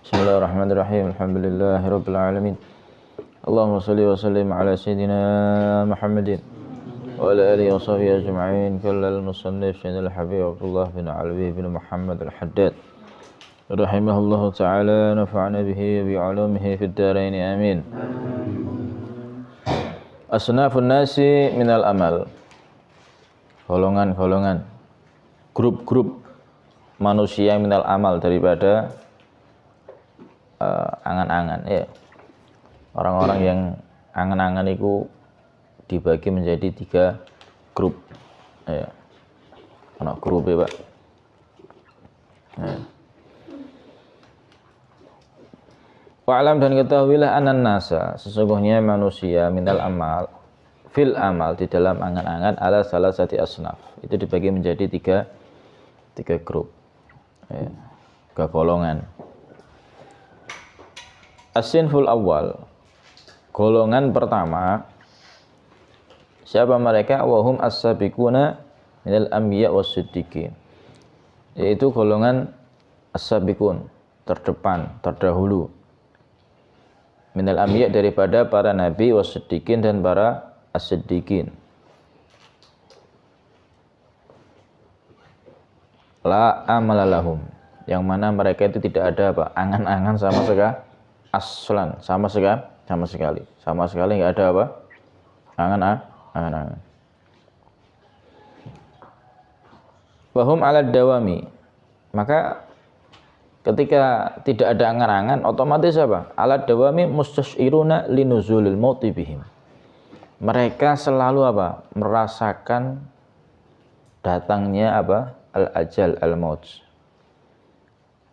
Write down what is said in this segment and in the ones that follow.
Bismillahirrahmanirrahim. Alhamdulillahirabbil alamin. Allahumma shalli wa sallim ala sayyidina Muhammadin wa ala alihi wa sahbihi ajma'in. Qala al-musannif Sayyidul Habib Abdullah bin Alwi bin Muhammad al-Haddad rahimahullahu ta'ala, nafa'ana bihi wa bi'ulumihi fid dharain amin. Asnafun nasi minal amal. Golongan-golongan, grup-grup manusia minal amal, daripada angan-angan, ya. Orang-orang yang angan-angan itu dibagi menjadi 3 grup, ya. Ana grup, ya, Pak. Ya. Wa'lam, dan ketahuilah anan nasa, sesungguhnya manusia minal amal, fil amal, di dalam angan-angan, ala salasati asnaf, itu dibagi menjadi 3 grup, ya. 3 golongan. As-sinful awal, golongan pertama, siapa mereka? Wahum as-sabiquna minal anbiya was-siddiqin, yaitu golongan as-sabiqun, terdepan, terdahulu, minal anbiya, daripada para nabi, was-siddiqin, dan para as-siddiqin. La amalalahum, yang mana mereka itu tidak ada apa? Angan-angan sama sekali. Aslan, sama sekali nggak ada apa? Angan-angan. Wahum alad dawami, maka ketika tidak ada angan-angan, otomatis apa? Alad dawami mustashiruna linuzulil mauti bihim, mereka selalu apa? Merasakan datangnya apa? Al-ajal, al-maut.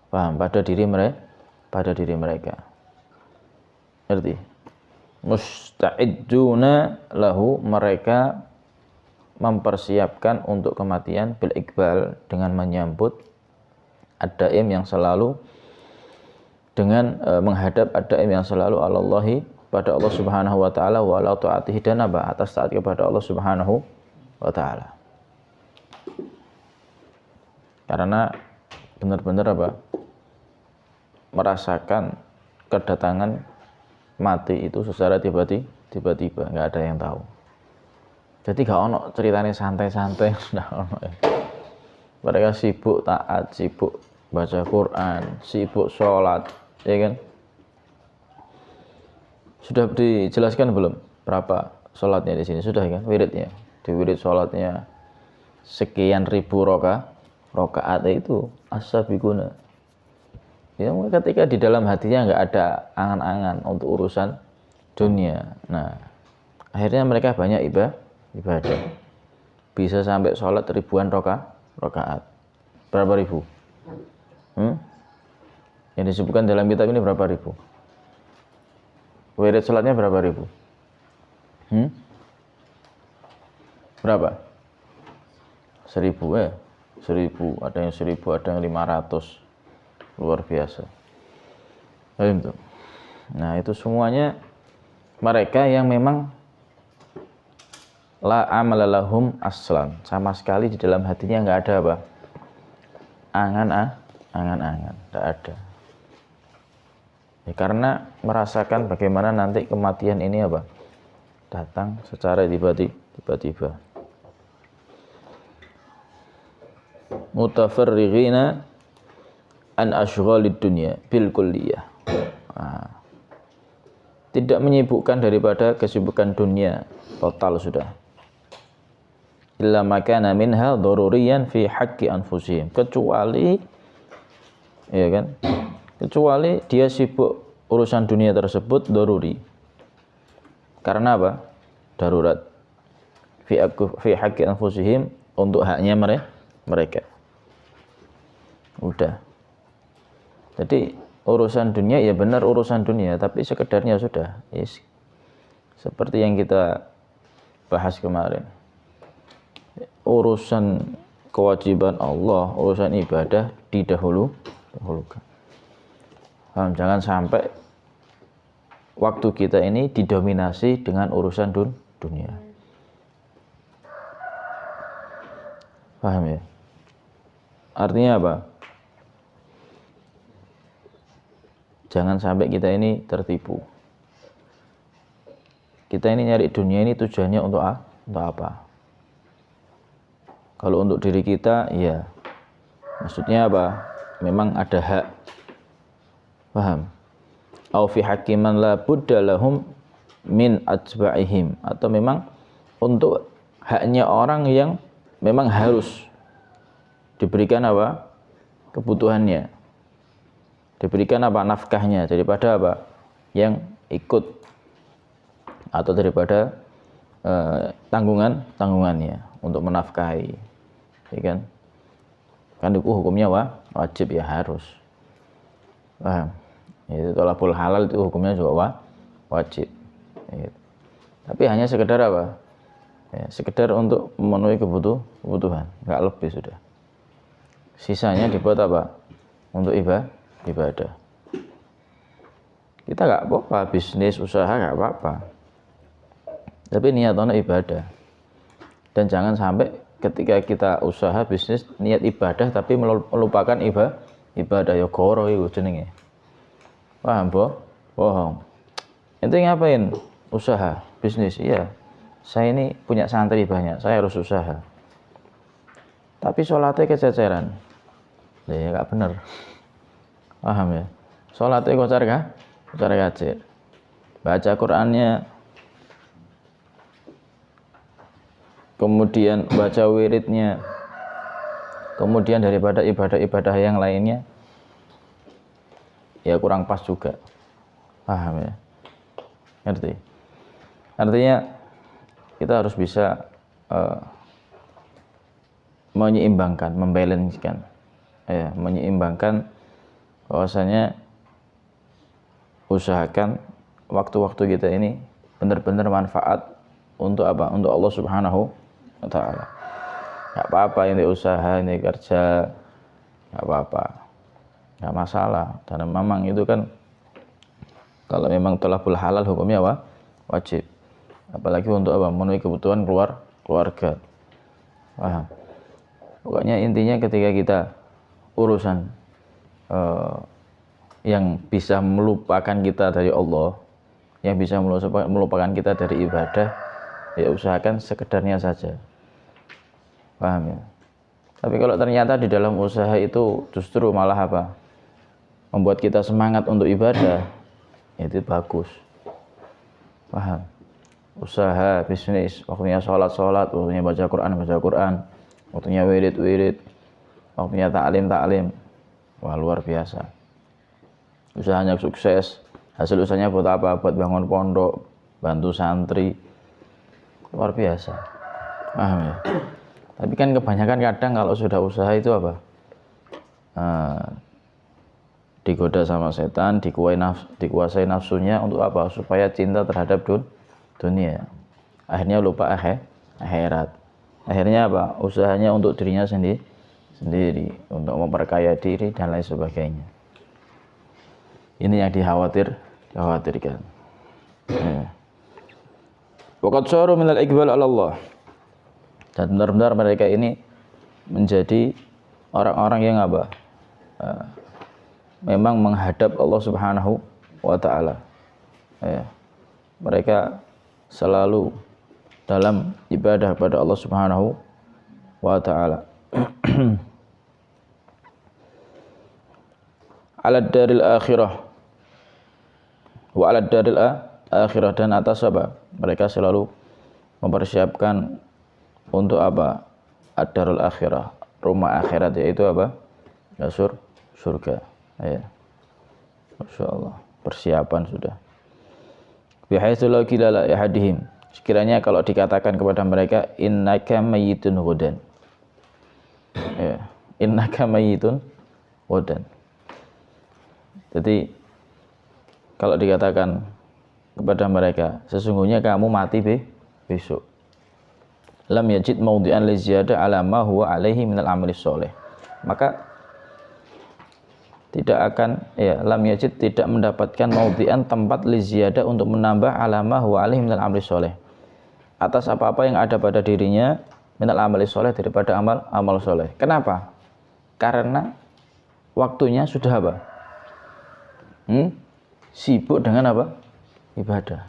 Paham? Pada diri mereka. Ngerti? Musta'idduna lahu, mereka mempersiapkan untuk kematian, bil iqbal, dengan menyambut ad-daim, yang selalu, dengan menghadap ad-daim yang selalu, alallahi, pada Allah Subhanahu wa taala, wa ala taatihi, dan apa? Atas taat kepada Allah Subhanahu wa taala. Karena benar-benar apa? Merasakan kedatangan mati itu secara tiba-tiba, nggak ada yang tahu. Jadi gak ono ceritanya santai-santai. Mereka sibuk taat, sibuk baca Quran, sibuk sholat, ya kan? Sudah dijelaskan belum berapa sholatnya di sini? Sudah, kan? Wiridnya, di wirid sholatnya sekian ribu rokaat itu as-sabiquna. Ya, ketika di dalam hatinya nggak ada angan-angan untuk urusan dunia, nah akhirnya mereka banyak ibadah, bisa sampai sholat ribuan rokaat. Berapa ribu? Yang disebutkan dalam kitab ini berapa ribu? Wirid sholatnya berapa ribu? Berapa? 1000, ya? 1000, ada yang 1000, ada yang 500. Luar biasa. Nah, itu semuanya mereka yang memang la amalalahum aslan, sama sekali di dalam hatinya nggak ada apa? Angan-angan, nggak ada. Ya, karena merasakan bagaimana nanti kematian ini apa? Datang secara tiba-tiba. Mutafarrighina an ashghalid dunya bil kulliyah. Tidak menyibukkan daripada kesibukan dunia total sudah. Illa makana minha daruriyan fi haqqi anfusihim, kecuali, ya kan? Kecuali dia sibuk urusan dunia tersebut daruri. Karena apa? Darurat. Fi haqqi anfusihim, untuk haknya mereka. Udah. Jadi urusan dunia, ya benar urusan dunia, tapi sekedarnya sudah. Yes. Seperti yang kita bahas kemarin. Urusan kewajiban Allah, urusan ibadah didahulukan. Jangan sampai waktu kita ini didominasi dengan urusan dunia. Paham, ya? Artinya apa? jangan sampai kita ini tertipu. Kita ini nyari dunia ini tujuannya untuk apa? Kalau untuk diri kita, ya maksudnya apa? Memang ada hak. Paham? Au fi hakiman la budda lahum min atba'ihim, atau memang untuk haknya orang yang memang harus diberikan apa? Kebutuhannya. Diberikan apa? Nafkahnya, daripada apa? Yang ikut, atau daripada tanggungannya untuk menafkahi, ya kan? Kan itu hukumnya wajib, ya harus. Paham? Itu thalabul halal itu hukumnya juga wajib. Ya. Tapi hanya sekedar apa? Ya, sekedar untuk memenuhi kebutuhan, nggak lebih sudah. Sisanya dibuat apa? Untuk ibadah. Kita nggak apa-apa, bisnis, usaha nggak apa-apa. Tapi niatnya ibadah. Dan jangan sampai ketika kita usaha bisnis niat ibadah tapi melupakan ibadah, ya goro itu jenenge. Paham, bohong. Ente ngapain? Usaha, bisnis. Iya. Saya ini punya santri banyak, saya harus usaha. Tapi sholatnya kececeran. Ya enggak benar. Paham ya? Sholatnya kocar kacir. Baca Qur'annya, kemudian baca wiridnya, kemudian daripada ibadah-ibadah yang lainnya, ya kurang pas juga. Paham ya? Ngerti? Artinya kita harus bisa menyeimbangkan, membalancekan, ya, menyeimbangkan bahwasanya usahakan waktu-waktu kita ini benar-benar manfaat untuk apa? Untuk Allah Subhanahu wa Ta'ala. Nggak apa-apa ini usaha, ini kerja, nggak apa-apa, nggak masalah. Dan memang itu kan kalau memang thalabul halal hukumnya wajib. Apalagi untuk apa? Memenuhi kebutuhan keluarga. Paham? Pokoknya intinya ketika kita urusan yang bisa melupakan kita dari Allah, yang bisa melupakan kita dari ibadah, ya usahakan sekedarnya saja. Paham ya? Tapi kalau ternyata di dalam usaha itu justru malah apa? Membuat kita semangat untuk ibadah, itu bagus. Paham? Usaha, bisnis, waktunya sholat, waktunya baca Quran, waktunya wirid, waktunya ta'lim. Wah, luar biasa. Usahanya sukses, hasil usahanya buat apa? Buat bangun pondok, bantu santri. Luar biasa. Paham ya? Tapi kan kebanyakan kadang kalau sudah usaha itu apa? Digoda sama setan, dikuasai nafsunya untuk apa? Supaya cinta terhadap dunia. Akhirnya lupa akhirat. Akhirnya apa? Usahanya untuk dirinya sendiri, untuk memperkaya diri dan lain sebagainya. Ini yang dikhawatirkan. Waqad saru minal iqbal 'ala Allah. Dan benar-benar mereka ini menjadi orang-orang yang apa? Memang menghadap Allah Subhanahu wa Ta'ala. Ya. Mereka selalu dalam ibadah kepada Allah Subhanahu wa Ta'ala. Ala daril akhirah wa ala daril akhirah, dan atas apa? Mereka selalu mempersiapkan untuk apa? Ad-darul akhirah, rumah akhirat, yaitu apa? Ya, surga. Ya. Masyaallah, persiapan sudah. Bihaitsu la qila ahadihim, sekiranya kalau dikatakan kepada mereka innaka mayyitun ghadan. Ya, innaka mayyitun ghadan. Jadi kalau dikatakan kepada mereka sesungguhnya kamu mati besok, lam yajid mawdi'an li ziyadah ala ma huwa alaihi minal amali sholih, maka tidak akan, ya, lam yajid, tidak mendapatkan mawdi'an, tempat li ziyadah, untuk menambah ala ma huwa alaihi minal amali sholih, atas apa-apa yang ada pada dirinya minal amali sholih, daripada amal sholih. Kenapa? Karena waktunya sudah apa? sibuk dengan apa? Ibadah.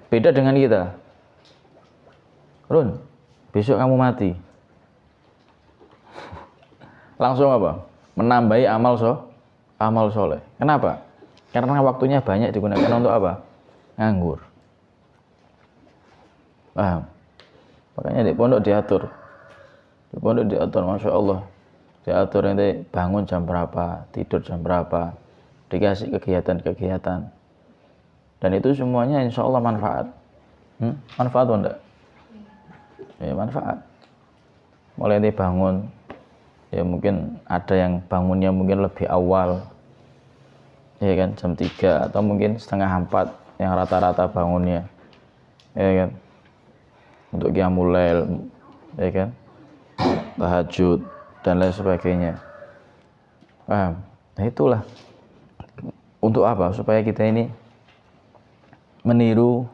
Beda dengan kita. Run, besok kamu mati. Langsung apa? Menambahi amal soleh. Kenapa? Karena waktunya banyak digunakan untuk apa? Nganggur. Paham? Makanya di pondok diatur. Di pondok diatur, Masya Allah. Diatur nanti bangun jam berapa, tidur jam berapa, dikasih kegiatan-kegiatan. Dan itu semuanya insya Allah manfaat. Manfaat atau enggak? Ya manfaat. Mulai nanti bangun, ya mungkin ada yang bangunnya mungkin lebih awal, ya kan, jam 3 atau mungkin setengah 4 yang rata-rata bangunnya, ya kan, untuk qiyamul lail, ya kan, tahajud dan lain sebagainya. Paham? Nah itulah untuk apa? Supaya kita ini meniru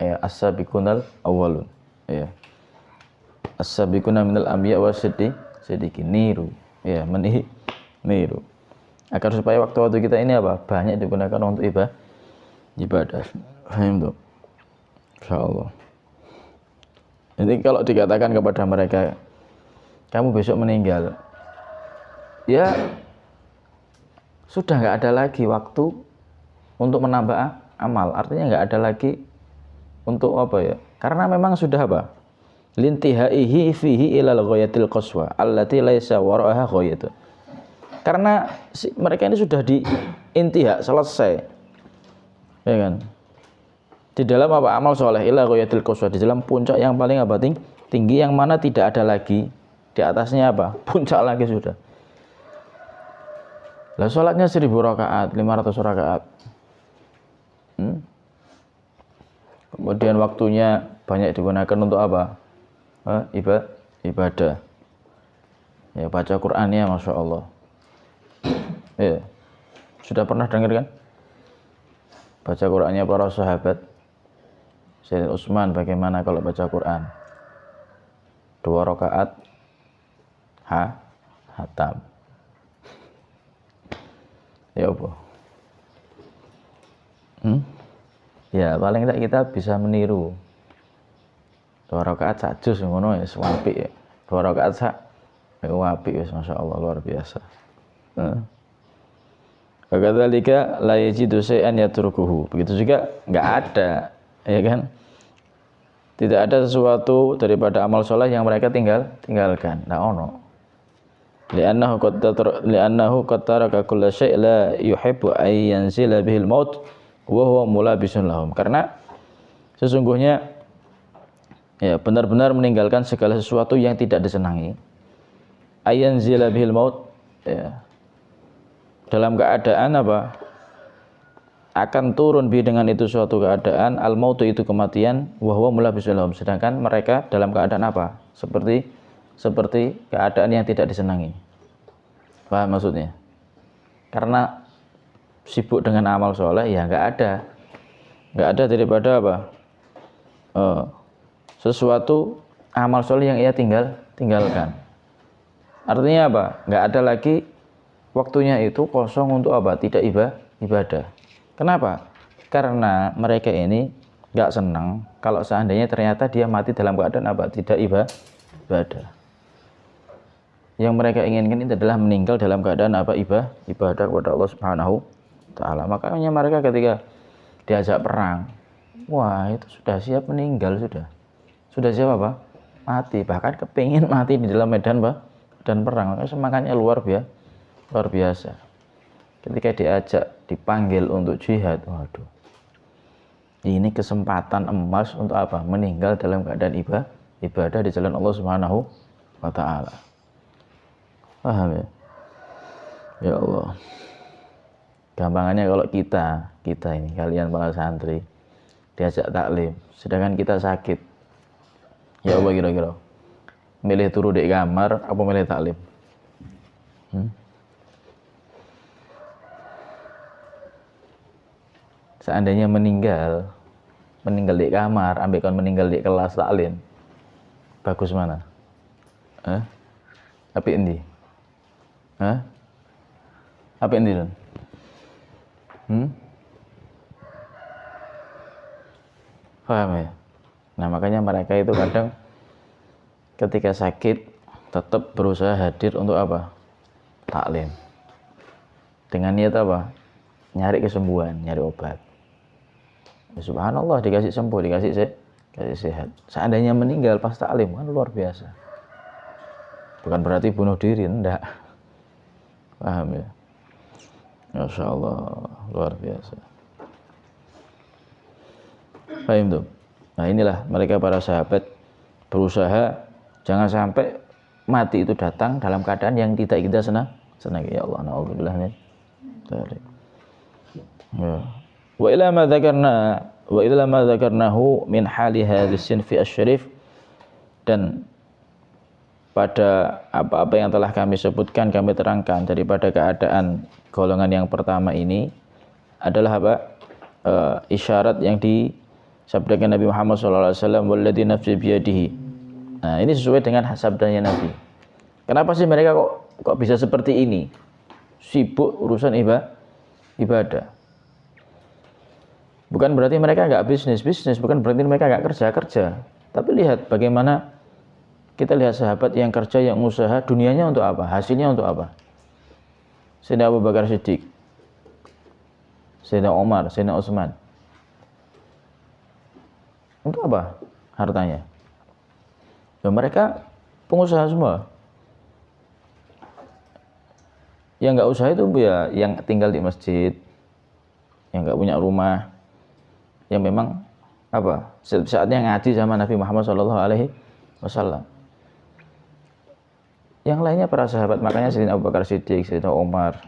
as-sabiqunal awwalun, ya, as-sabiquna minal anbiya wasiddiqin, niru, ya, meniru agar supaya waktu-waktu kita ini apa? Banyak digunakan untuk ibadah. Paham tuh? Insyaallah. Ini kalau dikatakan kepada mereka, kamu besok meninggal, ya sudah nggak ada lagi waktu untuk menambah amal. Artinya nggak ada lagi untuk apa ya? Karena memang sudah apa? Lintihaihi fihi ilal ghayatil qaswa allati laisa wara'aha ghayatu. Karena mereka ini sudah di intihak, selesai, ya kan, di dalam apa? Amal soleh ila ghayatil qaswa, di dalam puncak yang paling apa? Tinggi, yang mana tidak ada lagi di atasnya apa? Puncak lagi sudah. Lah sholatnya 1000 rakaat, 500 rakaat. Kemudian waktunya banyak digunakan untuk apa? Ibadah. Ya, baca Qur'annya Masya Allah. Ya. Sudah pernah dengar kan? Baca Qur'annya para sahabat. Sayyidina Utsman bagaimana kalau baca Qur'an? 2 rakaat hatam. Ya apa? Ya paling tidak kita bisa meniru. 2 rakaat sak juz ngono ya apik ya. 2 rakaat sak apik wis masyaallah luar biasa. Kadzalika la yajidu syai'an yatrukuhu. Begitu juga enggak ada, ya kan? Tidak ada sesuatu daripada amal soleh yang mereka tinggalkan. Nah ono. Li'annahu qad taraka kulla syai' la yuhibbu ay yanzila bihil maut wa huwa mulabisun lahum. Karena sesungguhnya ya benar-benar meninggalkan segala sesuatu yang tidak disenangi. Ayanzila bihil maut, ya, dalam keadaan apa? Akan turun bi dengan itu suatu keadaan, al mautu itu kematian, wa huwa mulabisun lahum. Sedangkan mereka dalam keadaan apa? Seperti keadaan yang tidak disenangi. Paham maksudnya? Karena sibuk dengan amal soleh, ya nggak ada daripada apa? Sesuatu amal soleh yang ia tinggalkan. Artinya apa? Nggak ada lagi waktunya itu kosong untuk apa? Tidak ibadah. Kenapa? Karena mereka ini nggak senang kalau seandainya ternyata dia mati dalam keadaan apa? Tidak ibadah. Yang mereka inginkan itu adalah meninggal dalam keadaan apa? Ibadah kepada Allah Subhanahu wa Ta'ala. Makanya mereka ketika diajak perang, wah itu sudah siap meninggal, sudah siap apa? Mati, bahkan kepingin mati di dalam medan perang. Makanya semangatnya luar biasa. Ketika diajak, dipanggil untuk jihad, waduh, ini kesempatan emas untuk apa? Meninggal dalam keadaan ibadah di jalan Allah Subhanahu wa Ta'ala. Paham ya? Ya Allah. Gampangannya kalau kita ini, kalian para santri diajak taklim, sedangkan kita sakit, ya Allah, kira-kira milih turu di kamar apa milih taklim? Seandainya meninggal di kamar, ambilkan meninggal di kelas taklim, bagus mana? Apa ini? Apa ini? Paham ya? Nah makanya mereka itu kadang ketika sakit tetap berusaha hadir untuk apa? Taklim. Dengan niat apa? Nyari kesembuhan, nyari obat. Ya, subhanallah dikasih sembuh, dikasih sehat. Seandainya meninggal pas taklim kan luar biasa. Bukan berarti bunuh diri, enggak. Paham ya? Masya Allah, luar biasa. Paham tuh? Nah inilah mereka para sahabat berusaha jangan sampai mati itu datang dalam keadaan yang tidak kita senang. Ya Allah, na'udzubillah min dzalik. Ya. Wa ila ma dzakarnahu min hali hadzal sinfi asy-syarif, dan pada apa-apa yang telah kami sebutkan, kami terangkan daripada keadaan golongan yang pertama ini adalah apa? Isyarat yang disabdakan Nabi Muhammad SAW, walladzi nafsi biyadihi. Nah ini sesuai dengan sabdanya Nabi. Kenapa sih mereka kok bisa seperti ini? Sibuk urusan ibadah. Bukan berarti mereka nggak bisnis, bukan berarti mereka nggak kerja. Tapi lihat bagaimana kita lihat sahabat yang kerja, yang usaha, dunianya untuk apa? Hasilnya untuk apa? Sayyidina Abu Bakar Siddiq, Sayyidina Umar, Sayyidina Utsman. Untuk apa hartanya? Ya, mereka pengusaha semua. Yang nggak usaha itu ya yang tinggal di masjid, yang nggak punya rumah, yang memang apa saatnya ngaji sama Nabi Muhammad SAW. Yang lainnya para sahabat, makanya Sayyidina Abu Bakar Siddiq, Sayyidina Umar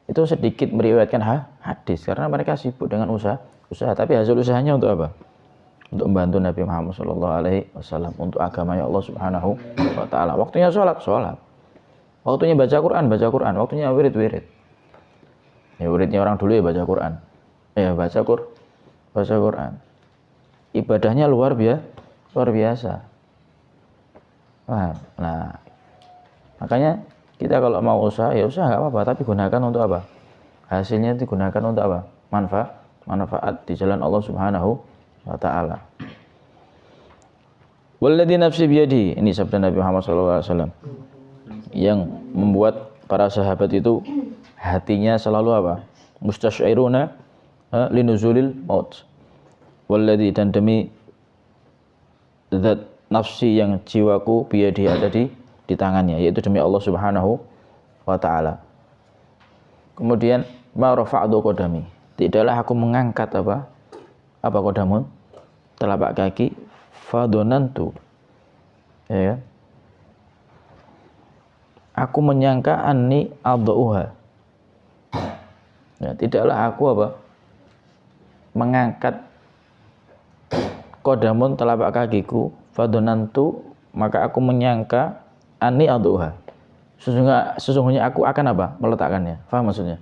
itu sedikit meriwayatkan hadis karena mereka sibuk dengan usaha, tapi hasil usahanya untuk apa? Untuk membantu Nabi Muhammad SAW, untuk agamanya Allah Subhanahu wa taala. Waktunya sholat. Waktunya baca Quran. Waktunya wirid. Ya wiridnya orang dulu ya baca Quran. Baca Quran. Ibadahnya luar biasa. Nah, makanya kita kalau mau usaha ya usaha nggak apa-apa, tapi gunakan untuk apa? Hasilnya digunakan untuk apa? Manfaat di jalan Allah Subhanahu wa taala. Walladzi nafsi biyadi, ini sabda Nabi Muhammad SAW yang membuat para sahabat itu hatinya selalu apa? Mustasyairuna linuzulil maut. Walladzi, dan demi zat nafsi yang jiwaku biyadi ada di tangannya, yaitu demi Allah Subhanahu wa taala. Kemudian ma rafa'tu qadami, tidaklah aku mengangkat apa qadamun, telapak kaki, fadonantu, ya kan? Aku menyangka anni adauha. Ya, tidaklah aku mengangkat qadamun, telapak kakiku, fadonantu, maka aku menyangka anni adauha. Sesungguhnya aku akan meletakkannya. Paham maksudnya?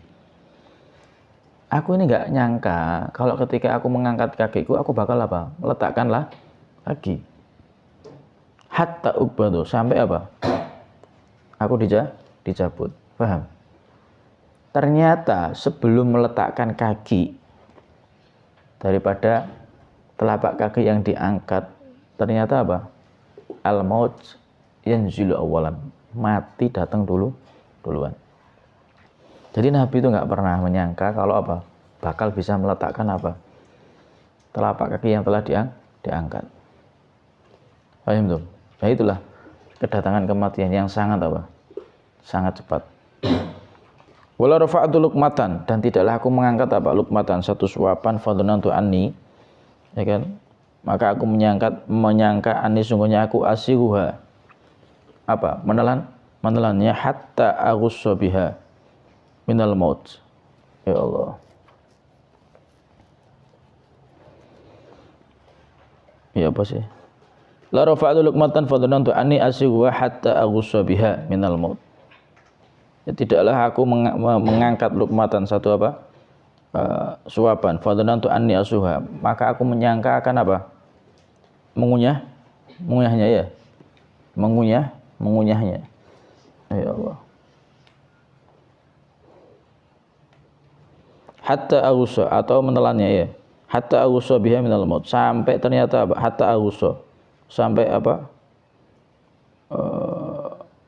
Aku ini enggak nyangka kalau ketika aku mengangkat kakiku aku bakal meletakkanlah lagi. Hatta uqbadu, sampai aku dicabut. Paham? Ternyata sebelum meletakkan kaki, daripada telapak kaki yang diangkat, ternyata al-maut yanzilu awalan, mati datang duluan. Jadi Nabi itu nggak pernah menyangka kalau bakal bisa meletakkan telapak kaki yang telah diangkat. Paham tuh? Nah itulah kedatangan kematian yang sangat sangat cepat. Wala rafa'tu luqmatan, dan tidaklah aku mengangkat luqmatan, satu suapan, fadlantu anni, ya kan? Maka aku menyangka anni, sungguhnya aku asiruha, menelannya, hatta aghussu biha minal maut. Ya Allah. Ya apa sih? La rafa'tu luqmatan fadlantu anni asiruha hatta aghussu biha minal maut. Ya, tidaklah aku mengangkat lukmatan, satu suapan, fadlantu anni asuha, maka aku menyangka akan mengunyahnya ya, mengunyahnya. Ya Allah. hatta aghusa atau menelannya ya. Hatta aghusa biha minal maut. Sampai ternyata apa? Hatta aghusa. Sampai apa?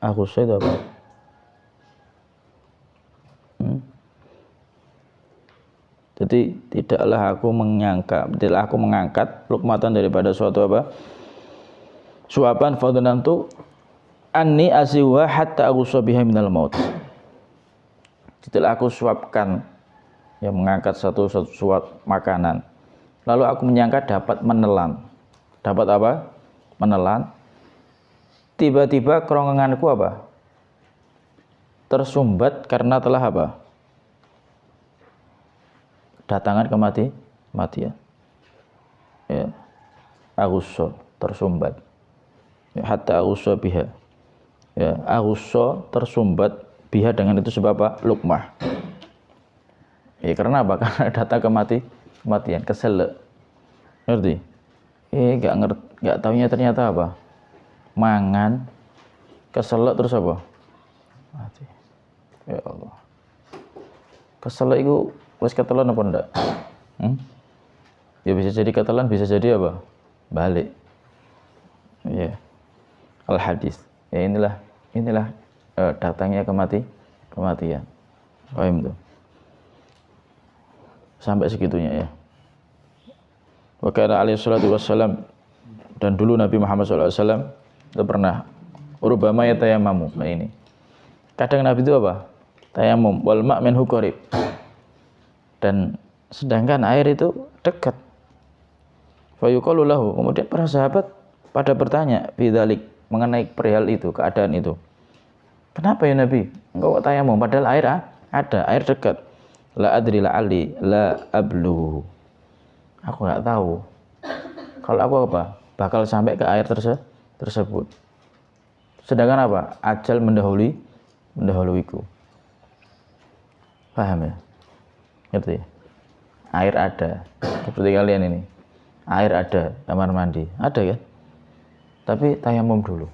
Aghusa itu apa? Jadi tidaklah aku mengangkat lukmatan daripada suatu apa? Suapan fadhanantu anni asiwa hatta aghusa biha minal maut. Tidaklah aku suapkan, yang mengangkat satu suap makanan, lalu aku menyangka dapat menelan. Dapat apa? Menelan. Tiba-tiba kerongkonganku apa? Tersumbat karena telah apa? Datangan kematian. Ya. Aghusa, tersumbat. Ya, hatta aghusa biha. Ya, aghusa tersumbat biha dengan itu sebab apa? Luqmah. Ya karena apa? Karena datang kematian, kesel. Ngerti? Enggak taunya ternyata apa? Mangan, keselak terus apa? Mati. Ya Allah. Keselak itu wis ketelan apa ndak? Ya bisa jadi ketelan, bisa jadi apa? Balik. Ya. Al hadis. Ya inilah datangnya kematian. Paham tuh? Sampai segitunya ya. Wa kana alaihi salatu wassalam, dan dulu Nabi Muhammad SAW itu pernah rubama ya tayammamu. Nah ini. Kadang Nabi itu apa? Tayammum wal ma' minhu qarib. Dan sedangkan air itu dekat. Fa yuqalu lahu, kemudian para sahabat pada bertanya bidzalik, mengenai perihal itu, keadaan itu. Kenapa ya Nabi? Engkau tayammum padahal air ada, air dekat. La adri la ali la ablu. Aku enggak tahu. Kalau aku apa? Bakal sampai ke air tersebut. Sedangkan apa? Ajal mendahuluiku. Paham ya? Ngerti? Air ada. Seperti kalian ini. Air ada, kamar mandi. Ada kan? Tapi tayamum dulu.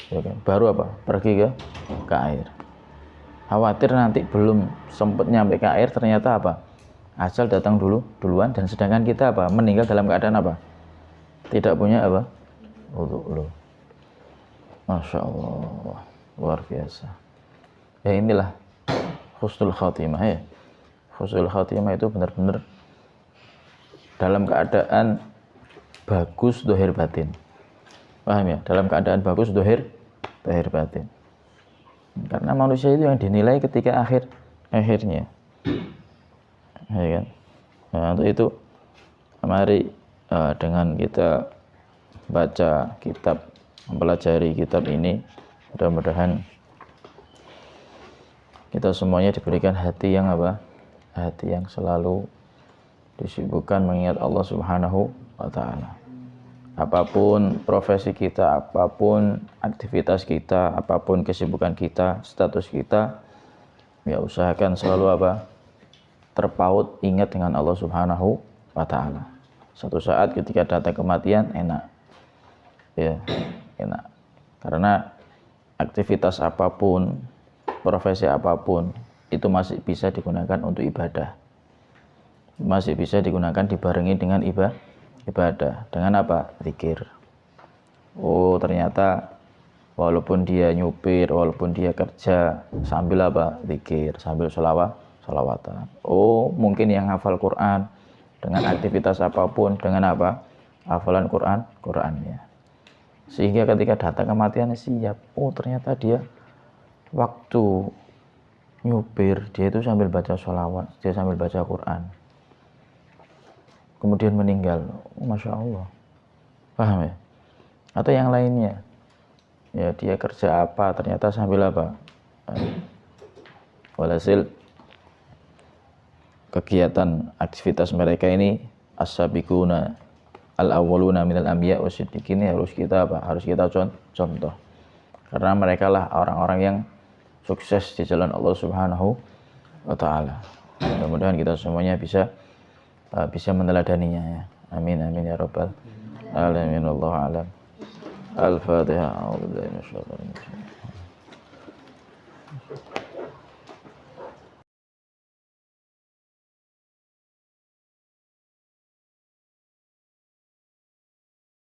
Ya kan? Baru apa? Pergi ke air. Khawatir nanti belum sempat nyampe ke air, ternyata apa? Ajal datang duluan, dan sedangkan kita apa? Meninggal dalam keadaan apa? Tidak punya apa? Wudu. Masya Allah, luar biasa. Ya inilah husnul khatimah ya. Husnul khatimah itu benar-benar dalam keadaan bagus dohir batin. Paham ya? Dalam keadaan bagus dohir batin. Karena manusia itu yang dinilai ketika akhirnya. Ya kan? Nah, untuk itu mari dengan kita baca kitab, mempelajari kitab ini, mudah-mudahan kita semuanya diberikan hati yang apa? Hati yang selalu disibukkan mengingat Allah Subhanahu wa taala. Apapun profesi kita, apapun aktivitas kita, apapun kesibukan kita, status kita, ya usahakan selalu apa? Terpaut ingat dengan Allah Subhanahu wa taala. Suatu saat ketika datang kematian enak. Ya, enak. Karena aktivitas apapun, profesi apapun itu masih bisa digunakan untuk ibadah. Masih bisa digunakan dibarengi dengan ibadah. Dengan apa? Zikir. Oh, ternyata walaupun dia nyupir, walaupun dia kerja, sambil apa? Zikir, sambil sholawatan. Oh, mungkin yang hafal Quran dengan aktivitas apapun, dengan apa? Hafalan Qurannya. Sehingga ketika datang kematian siap. Oh, ternyata dia waktu nyupir, dia itu sambil baca sholawat, dia sambil baca Quran. Kemudian meninggal. Oh, Masya Allah. Paham ya? Atau yang lainnya. Ya, dia kerja apa, ternyata sambil apa? Walhasil kegiatan aktivitas mereka ini as-sabiquna al-awwaluna minal anbiya wasiddiqin, harus kita apa? Harus kita contoh. Karena mereka lah orang-orang yang sukses di jalan Allah Subhanahu wa taala. Mudah-mudahan kita semuanya bisa meneladaninya ya. Amin amin ya rabbal alamin. Wallahu a'lam. Al-Fatihah. A'udzubillahi minasyaitonir rajim.